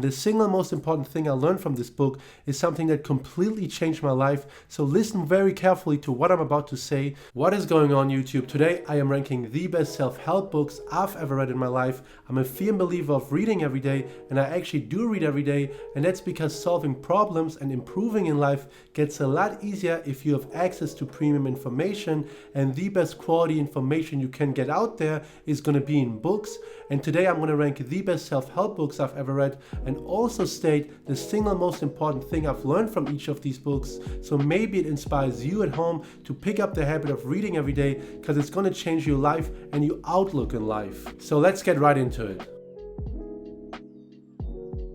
And the single most important thing I learned from this book is something that completely changed my life. So listen very carefully to what I'm about to say. What is going on, YouTube? Today I am ranking the best self-help books I've ever read in my life. I'm a firm believer of reading every day, and I actually do read every day, and that's because solving problems and improving in life gets a lot easier if you have access to premium information, and the best quality information you can get out there is going to be in books. And today I'm going to rank the best self-help books I've ever read and also state the single most important thing I've learned from each of these books, so maybe it inspires you at home to pick up the habit of reading every day, because it's going to change your life and your outlook in life. So let's get right into it.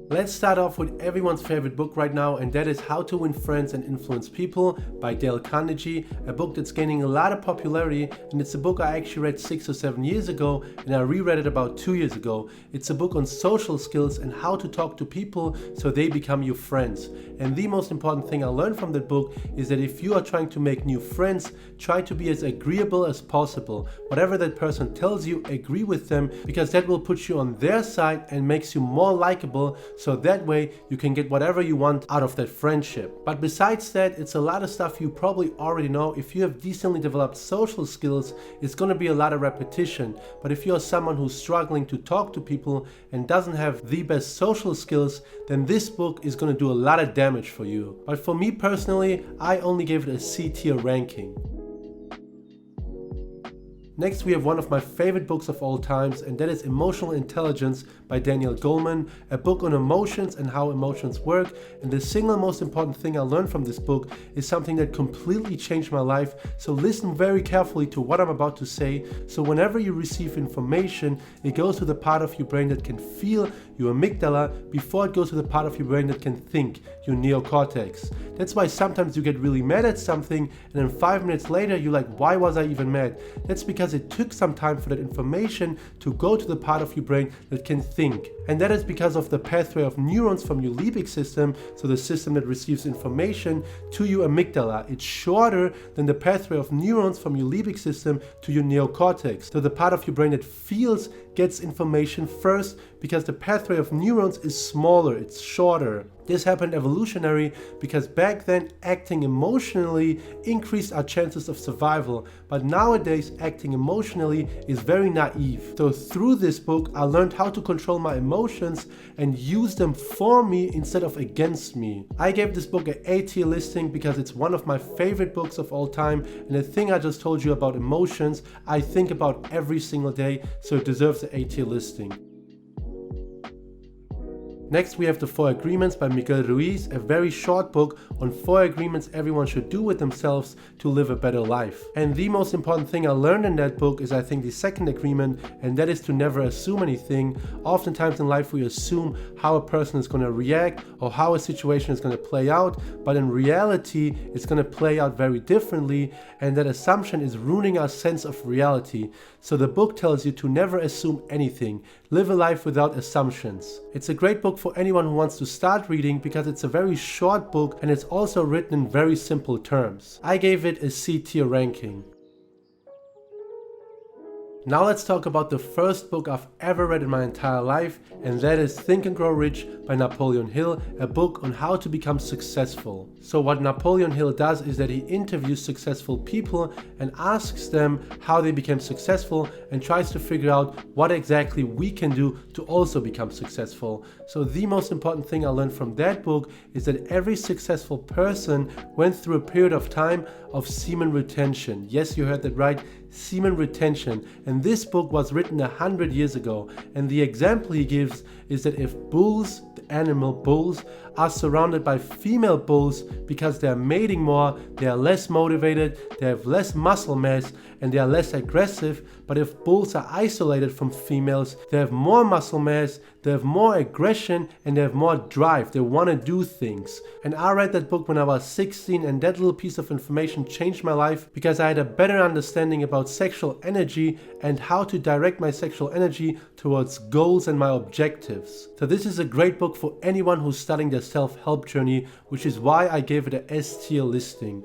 Let's start off with everyone's favorite book right now, and that is How to Win Friends and Influence People by Dale Carnegie, a book that's gaining a lot of popularity, and it's a book I actually read 6 or 7 years ago, and I reread it about 2 years ago. It's a book on social skills and how to talk to people so they become your friends. And the most important thing I learned from that book is that if you are trying to make new friends, try to be as agreeable as possible. Whatever that person tells you, agree with them, because that will put you on their side and makes you more likable, so that way you can get whatever you want out of that friendship. But besides that, it's a lot of stuff you probably already know. If you have decently developed social skills, it's going to be a lot of repetition. But if you're someone who's struggling to talk to people and doesn't have the best social skills, then this book is going to do a lot of damage for you. But for me personally, I only gave it a C tier ranking. Next, we have one of my favorite books of all times, and that is Emotional Intelligence by Daniel Goleman, a book on emotions and how emotions work. And the single most important thing I learned from this book is something that completely changed my life. So listen very carefully to what I'm about to say. So whenever you receive information, it goes to the part of your brain that can feel, your amygdala, before it goes to the part of your brain that can think, your neocortex. That's why sometimes you get really mad at something, and then 5 minutes later you're like, why was I even mad? That's because it took some time for that information to go to the part of your brain that can think. And that is because of the pathway of neurons from your limbic system, so the system that receives information, to your amygdala. It's shorter than the pathway of neurons from your limbic system to your neocortex. So the part of your brain that feels gets information first, because the pathway of neurons is smaller, it's shorter. This happened evolutionary because back then acting emotionally increased our chances of survival, but nowadays acting emotionally is very naive. So through this book I learned how to control my emotions and use them for me instead of against me. I gave this book an A tier listing because it's one of my favorite books of all time, and the thing I just told you about emotions I think about every single day, so it deserves an A tier listing. Next, we have The 4 Agreements by Miguel Ruiz, a very short book on 4 agreements everyone should do with themselves to live a better life. And the most important thing I learned in that book is, I think, the second agreement, and that is to never assume anything. Oftentimes in life we assume how a person is going to react or how a situation is going to play out, but in reality it's going to play out very differently, and that assumption is ruining our sense of reality. So the book tells you to never assume anything. Live a life without assumptions. It's a great book for anyone who wants to start reading because it's a very short book and it's also written in very simple terms. I gave it a C tier ranking. Now let's talk about the first book I've ever read in my entire life, and that is Think and Grow Rich by Napoleon Hill, a book on how to become successful. So what Napoleon Hill does is that he interviews successful people and asks them how they became successful and tries to figure out what exactly we can do to also become successful. So the most important thing I learned from that book is that every successful person went through a period of time of semen retention. Yes, you heard that right. Semen retention, and this book was written 100 years ago, and the example he gives is that if bulls, the animal bulls, are surrounded by female bulls because they are mating more, they are less motivated, they have less muscle mass, and they are less aggressive. But if bulls are isolated from females, they have more muscle mass, they have more aggression, and they have more drive. They want to do things. And I read that book when I was 16, and that little piece of information changed my life because I had a better understanding about sexual energy and how to direct my sexual energy towards goals and my objectives. So this is a great book for anyone who's starting their self-help journey, which is why I gave it a S tier listing.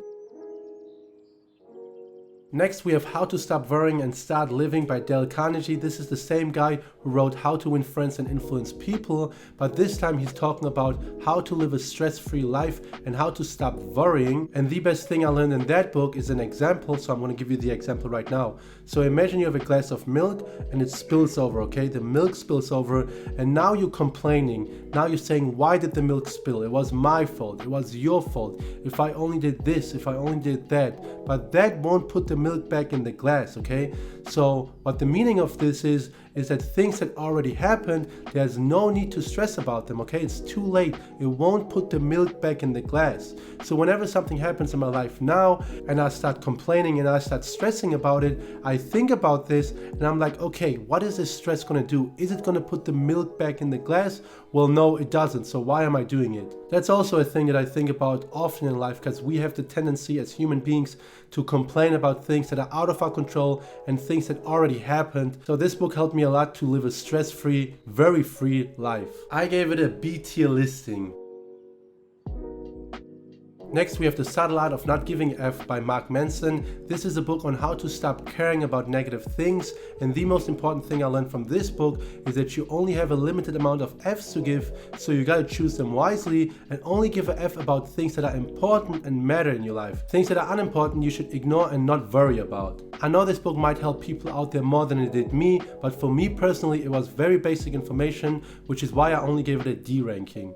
Next, we have How to Stop Worrying and Start Living by Dale Carnegie. This is the same guy who wrote How to Win Friends and Influence People, but this time he's talking about how to live a stress-free life and how to stop worrying. And the best thing I learned in that book is an example, so I'm going to give you the example right now. So imagine you have a glass of milk and it spills over, okay? The milk spills over and now you're complaining. Now you're saying, why did the milk spill? It was my fault. It was your fault. If I only did this, if I only did that. But that won't put the milk back in the glass, okay? So what the meaning of this is that things that already happened, there's no need to stress about them, okay? It's too late. It won't put the milk back in the glass. So whenever something happens in my life now and I start complaining and I start stressing about it, I think about this and I'm like, okay, what is this stress gonna do? Is it gonna put the milk back in the glass? Well, no, it doesn't. So why am I doing it? That's also a thing that I think about often in life, because we have the tendency as human beings to complain about things that are out of our control and things that already happened. So this book helped me a lot to live a stress-free, very free life. I gave it a B tier listing. Next, we have The Subtle Art of Not Giving a F by Mark Manson. This is a book on how to stop caring about negative things. And the most important thing I learned from this book is that you only have a limited amount of Fs to give, so you gotta choose them wisely and only give a F about things that are important and matter in your life. Things that are unimportant you should ignore and not worry about. I know this book might help people out there more than it did me, but for me personally it was very basic information, which is why I only gave it a D ranking.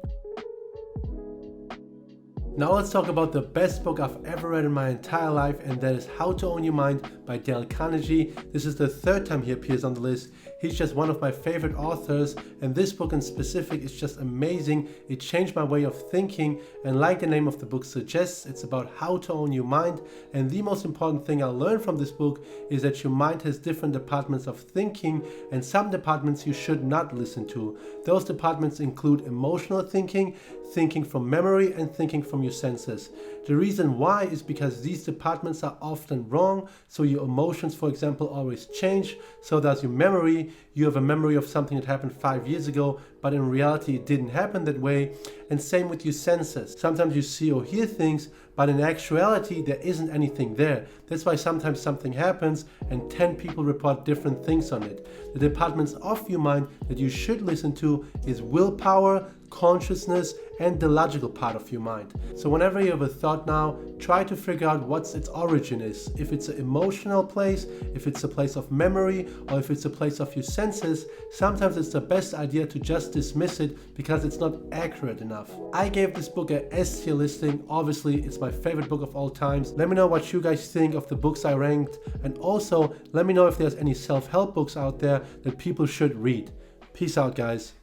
Now let's talk about the best book I've ever read in my entire life, and that is How to Own Your Mind by Dale Carnegie. This is the third time he appears on the list. He's just one of my favorite authors, and this book in specific is just amazing. It changed my way of thinking, and like the name of the book suggests, it's about how to own your mind. And the most important thing I learned from this book is that your mind has different departments of thinking, and some departments you should not listen to. Those departments include emotional thinking, thinking from memory, and thinking from your senses. The reason why is because these departments are often wrong. So your emotions, for example, always change. So does your memory. You have a memory of something that happened 5 years ago, but in reality it didn't happen that way. And same with your senses. Sometimes you see or hear things, but in actuality there isn't anything there. That's why sometimes something happens and 10 people report different things on it. The departments of your mind that you should listen to is willpower, consciousness, and the logical part of your mind. So whenever you have a thought now, try to figure out what its origin is. If it's an emotional place, if it's a place of memory, or if it's a place of your senses. Sometimes it's the best idea to just dismiss it because it's not accurate enough. I gave this book a S tier listing. Obviously, it's my favorite book of all times. Let me know what you guys think of the books I ranked, and also let me know if there's any self-help books out there that people should read. Peace out, guys.